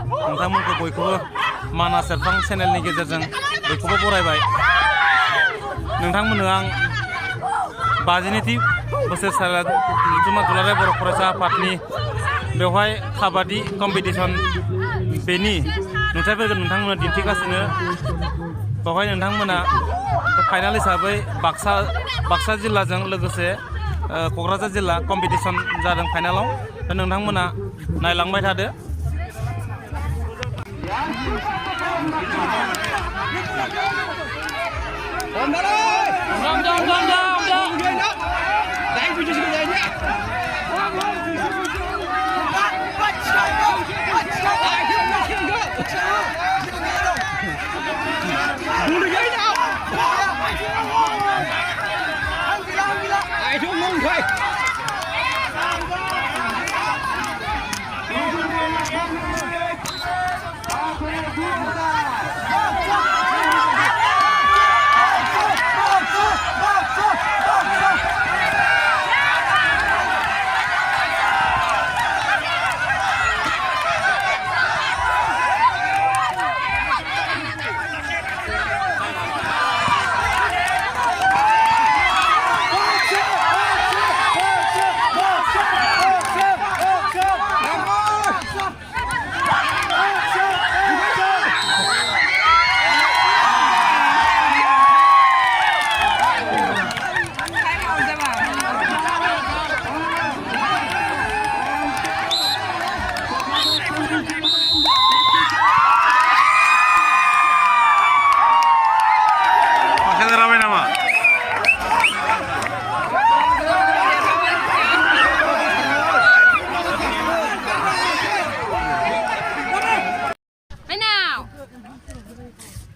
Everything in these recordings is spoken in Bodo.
नोंथांमोनखौ बयखौबो मानास सेरफां चेनेलनि गेजेरजों बयखौबो बरायबाय। नोंथांमोननो आं 52थि बोसोरसालिया जुमा दुलाराय बर' फरायसा आफादनि बेवहाय काबादि कम्पिटिसन बेनि नुथायफोरखौ नोंथांमोना दिन्थिगासिनो। बेवहाय नोंथांमोना फाइनाल हिसाबै बाक्सा जिल्लाजों लोगोसे क'क्राझार जिल्ला कम्पिटिसन जादों फाइनालाव। नोंथांमोना नायलांबाय थादो।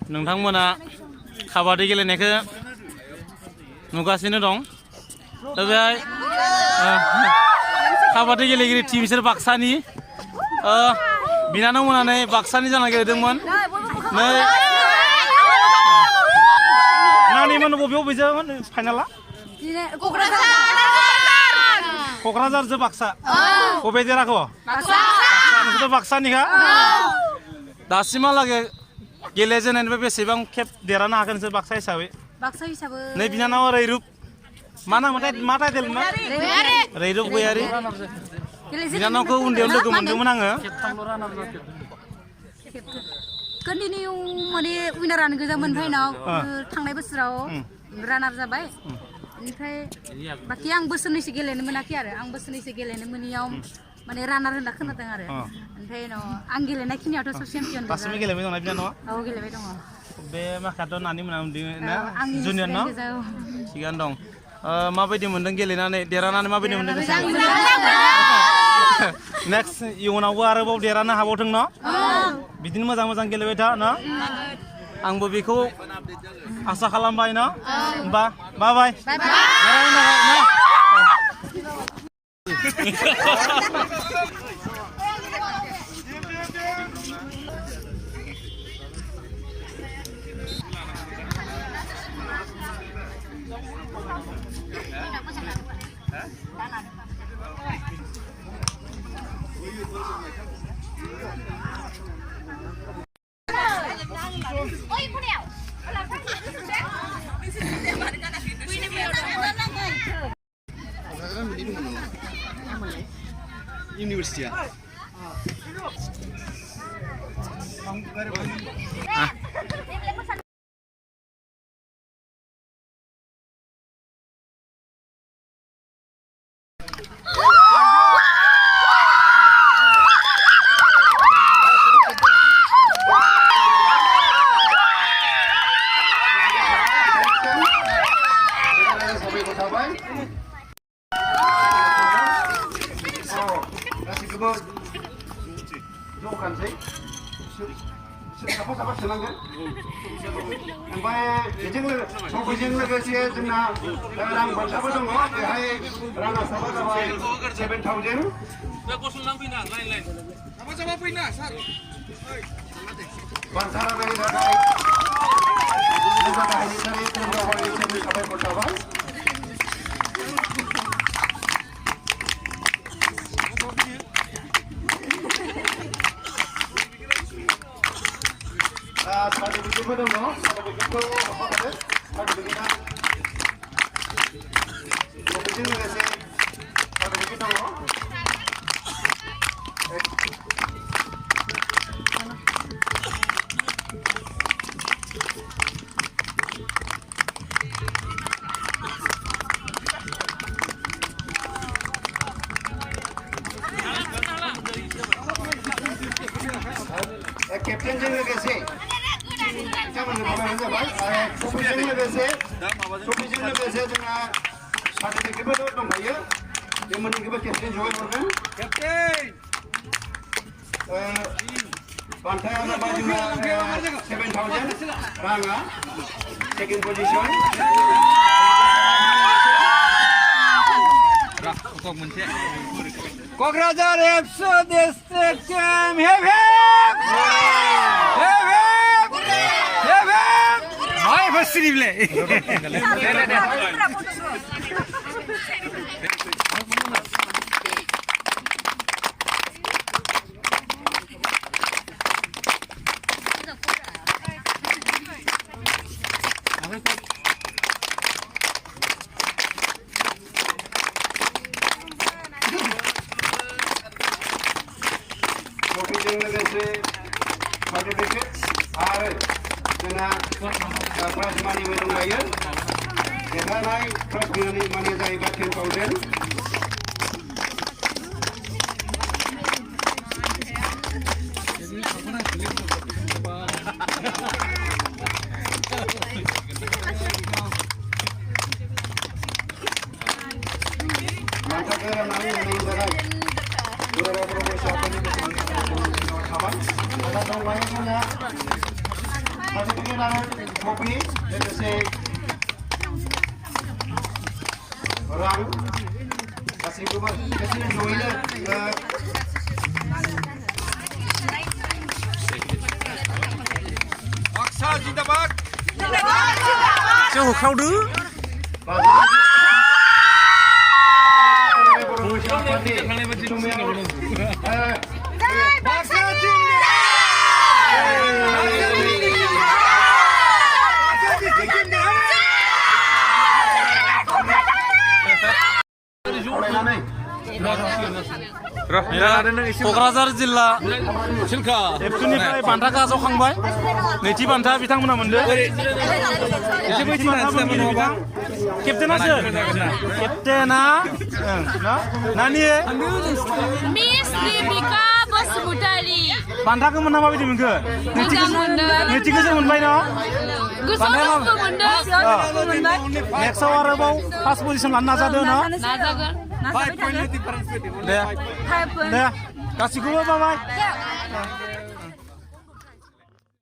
नोंथांमोना काबादि गेलेनायखौ नुगासिनो दं। दा बेहाय काबादि गेलेगिरि टीम बिसोर बाक्सानि बिनानाव मोननानै बाक्सानि जाना गेलेदोंमोन। नै नानिमोन बबेजों फाइनाला? क'क्राझारजों बाक्सा। बबे देराखौ? नोंसोर बाक्सानिखा? दासिमहालागै गेलेजेननायनिफ्राय बेसेबां खेब देरहानो हागोन नोंसोर बाक्सा हिसाबै? नै बिनानाव रैरुप मा नामोनथाय मा टाइटेलमोन? रैरुप गयारि। बिनानावखौ उन्दैयाव लोगो मोनदोंमोन आङो। कन्टिनिउ माने उइनारानो गोजामोन फाइनाव थांनाय बोसोराव रानार जाबाय। ओमफ्राय बाखि आं बोसोरनैसो गेलेनो मोनाखै आरो आं बोसोरनैसो गेलेनो मोनियाव माने रानार होनना खोनादों आरो। ओमफ्राय आं गेलेनाय खिनियावथ' सब चेम्पियन दासिमबो गेलेबाय दंना बिनानावा? औ गेलेबाय दङ। बे माखायाथ' नानि मोना उन्दै ना जुनियर न? थिगानो दं। माबायदि मोनदों गेलेनानै देरहानानै माबायदि मोनदों? नेक्स्ट इयुनावबो आरोबाव देरहानो हाबावथों न? बिदिनो मोजां मोजां गेलेबाय था न? आंबो बेखौ आसा खालामबाय न? होमबा बाय Universitas. साफा सोनांगोन ओमफ्राय बेजों लोगोसे जोंना रां बान्थाबो दङ बेहाय राङा साफा जाबाय 7,000 बान्था राननायनि थाखाय साबायखर थाबाय। सार्टिफिकेटबो दङ सार्टिफिकेटखौ हरफादो सार्टिफिकेटआ बेजों लोगोसे सार्टिफिकेट दङ कैप्टनजों लोगोसे बिथांमोननो फोरमायनाय जाबाय ट्रफिजों लोगोसे जोंहा सार्टिफिकेटबो दंखायो बे मोननैखौबो केप्टेन जयै हरगोन बान्थाया जाबाय जोंहा 7,000 राङा सेकेन्ड पजिसन क'क्राझार एबसु डिस्ट्रिक्ट टीम हेप हाय फसिलिबले ट्रफिजों लोगोसे सार्टिफिकेट आरो जोंहा प्राइज मानिबो दंबायो देरहानाय प्राइज मानिया जाहैबाय 10,000 बान्थाखौ राननानै होनायनि थाखाय दुलाराय बर' फरायसाफोरनि थाबाय दा दंबायो जोंहा सार्टिफिकेट आरो ट्रफि लोगोसे रां गासैखौबो जयैनो बाक्सा जिन्दाबाद जों होख्रावदो क'क्राझार जिल्ला एबसुनिफ्राय बान्था आजावखांबाय नैथि बान्था बिथांमोना मोनदों केप्टेनासो केप्टेना नानि मिस दीपिका बसुमतारी बान्थाखौ मोनना माबायदि मोनखो नैथिखौ जों मोनबाय न नेक्स्टआव आरोबाव फार्स्ट पजिसन लानो नाजादों न दे गासिखौबो बाबाय